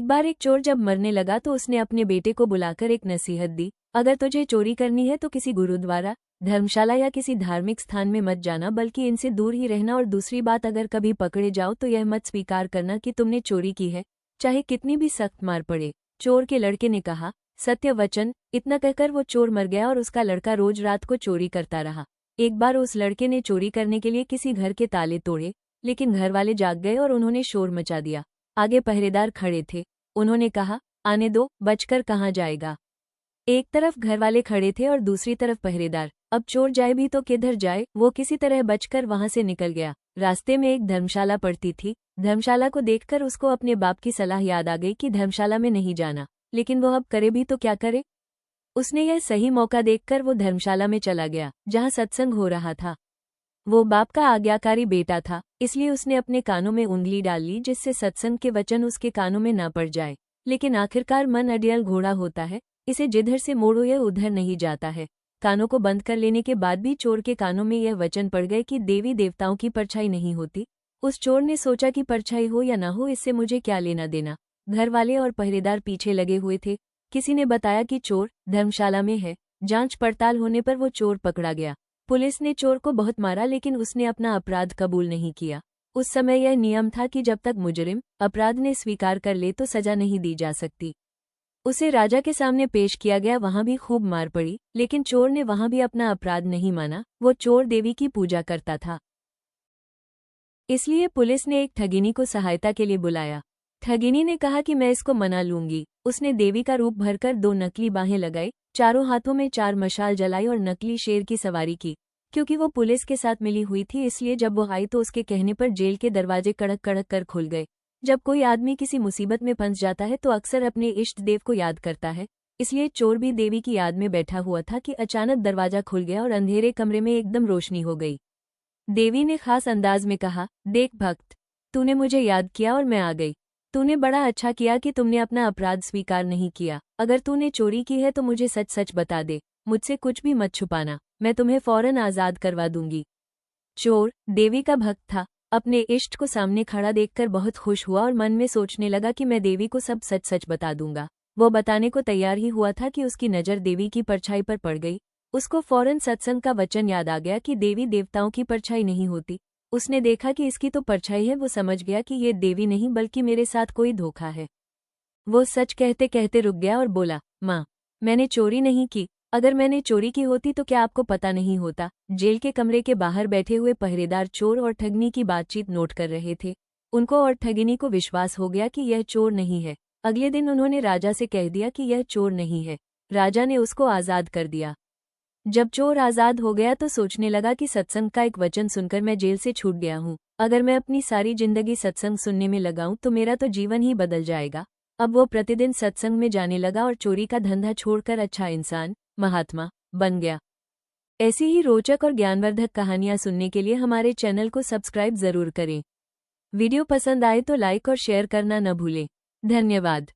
एक बार एक चोर जब मरने लगा तो उसने अपने बेटे को बुलाकर एक नसीहत दी, अगर तुझे चोरी करनी है तो किसी गुरुद्वारा, धर्मशाला या किसी धार्मिक स्थान में मत जाना, बल्कि इनसे दूर ही रहना। और दूसरी बात, अगर कभी पकड़े जाओ तो यह मत स्वीकार करना कि तुमने चोरी की है, चाहे कितनी भी सख्त मार पड़े। चोर के लड़के ने कहा, सत्य वचन। इतना कहकर वो चोर मर गया और उसका लड़का रोज रात को चोरी करता रहा। एक बार उस लड़के ने चोरी करने के लिए किसी घर के ताले तोड़े, लेकिन घर वाले जाग गए और उन्होंने शोर मचा दिया। आगे पहरेदार खड़े थे। उन्होंने कहा, आने दो, बचकर कहाँ जाएगा। एक तरफ घर वाले खड़े थे और दूसरी तरफ पहरेदार। अब चोर जाए भी तो किधर जाए। वो किसी तरह बचकर वहां से निकल गया। रास्ते में एक धर्मशाला पड़ती थी। धर्मशाला को देखकर उसको अपने बाप की सलाह याद आ गई कि धर्मशाला में नहीं जाना, लेकिन वो अब करे भी तो क्या करे। उसने यह सही मौका देखकर वो धर्मशाला में चला गया जहाँ सत्संग हो रहा था। वो बाप का आज्ञाकारी बेटा था, इसलिए उसने अपने कानों में उंगली डाल ली जिससे सत्संग के वचन उसके कानों में न पड़ जाए। लेकिन आखिरकार मन अडियल घोड़ा होता है, इसे जिधर से मोड़ो यह उधर नहीं जाता है। कानों को बंद कर लेने के बाद भी चोर के कानों में यह वचन पड़ गए कि देवी देवताओं की परछाई नहीं होती। उस चोर ने सोचा कि परछाई हो या ना हो, इससे मुझे क्या लेना देना। घर वाले और पहरेदार पीछे लगे हुए थे। किसी ने बताया कि चोर धर्मशाला में है। जांच पड़ताल होने पर वो चोर पकड़ा गया। पुलिस ने चोर को बहुत मारा, लेकिन उसने अपना अपराध कबूल नहीं किया। उस समय यह नियम था कि जब तक मुजरिम अपराध ने स्वीकार कर ले तो सजा नहीं दी जा सकती। उसे राजा के सामने पेश किया गया, वहां भी खूब मार पड़ी, लेकिन चोर ने वहां भी अपना अपराध नहीं माना। वो चोर देवी की पूजा करता था, इसलिए पुलिस ने एक ठगिनी को सहायता के लिए बुलाया। ठगिनी ने कहा कि मैं इसको मना लूंगी। उसने देवी का रूप भरकर 2 नकली बाहें लगाई, चारों हाथों में 4 मशाल जलाई और नकली शेर की सवारी की। क्योंकि वो पुलिस के साथ मिली हुई थी, इसलिए जब वो आई तो उसके कहने पर जेल के दरवाजे कड़क कड़क कर खुल गए। जब कोई आदमी किसी मुसीबत में फंस जाता है तो अक्सर अपने इष्ट देव को याद करता है, इसलिए चोर भी देवी की याद में बैठा हुआ था कि अचानक दरवाजा खुल गया और अंधेरे कमरे में एकदम रोशनी हो गई। देवी ने खास अंदाज में कहा, देख भक्त, तूने मुझे याद किया और मैं आ गई। तूने बड़ा अच्छा किया कि तुमने अपना अपराध स्वीकार नहीं किया। अगर तूने चोरी की है तो मुझे सच सच बता दे, मुझसे कुछ भी मत छुपाना, मैं तुम्हें फौरन आजाद करवा दूंगी। चोर देवी का भक्त था। अपने इष्ट को सामने खड़ा देखकर बहुत खुश हुआ और मन में सोचने लगा कि मैं देवी को सब सच सच बता दूंगा। वो बताने को तैयार ही हुआ था कि उसकी नज़र देवी की परछाई पर पड़ गई। उसको फौरन सत्संग का वचन याद आ गया कि देवी देवताओं की परछाई नहीं होती। उसने देखा कि इसकी तो परछाई है। वो समझ गया कि ये देवी नहीं बल्कि मेरे साथ कोई धोखा है। वो सच कहते कहते रुक गया और बोला, माँ, मैंने चोरी नहीं की। अगर मैंने चोरी की होती तो क्या आपको पता नहीं होता। जेल के कमरे के बाहर बैठे हुए पहरेदार चोर और ठगनी की बातचीत नोट कर रहे थे। उनको और ठगिनी को विश्वास हो गया कि यह चोर नहीं है। अगले दिन उन्होंने राजा से कह दिया कि यह चोर नहीं है। राजा ने उसको आज़ाद कर दिया। जब चोर आज़ाद हो गया तो सोचने लगा कि सत्संग का एक वचन सुनकर मैं जेल से छूट गया हूँ। अगर मैं अपनी सारी जिंदगी सत्संग सुनने में लगाऊं तो मेरा तो जीवन ही बदल जाएगा। अब वो प्रतिदिन सत्संग में जाने लगा और चोरी का धंधा छोड़कर अच्छा इंसान, महात्मा बन गया। ऐसी ही रोचक और ज्ञानवर्धक कहानियां सुनने के लिए हमारे चैनल को सब्सक्राइब जरूर करें। वीडियो पसंद आए तो लाइक और शेयर करना न भूलें। धन्यवाद।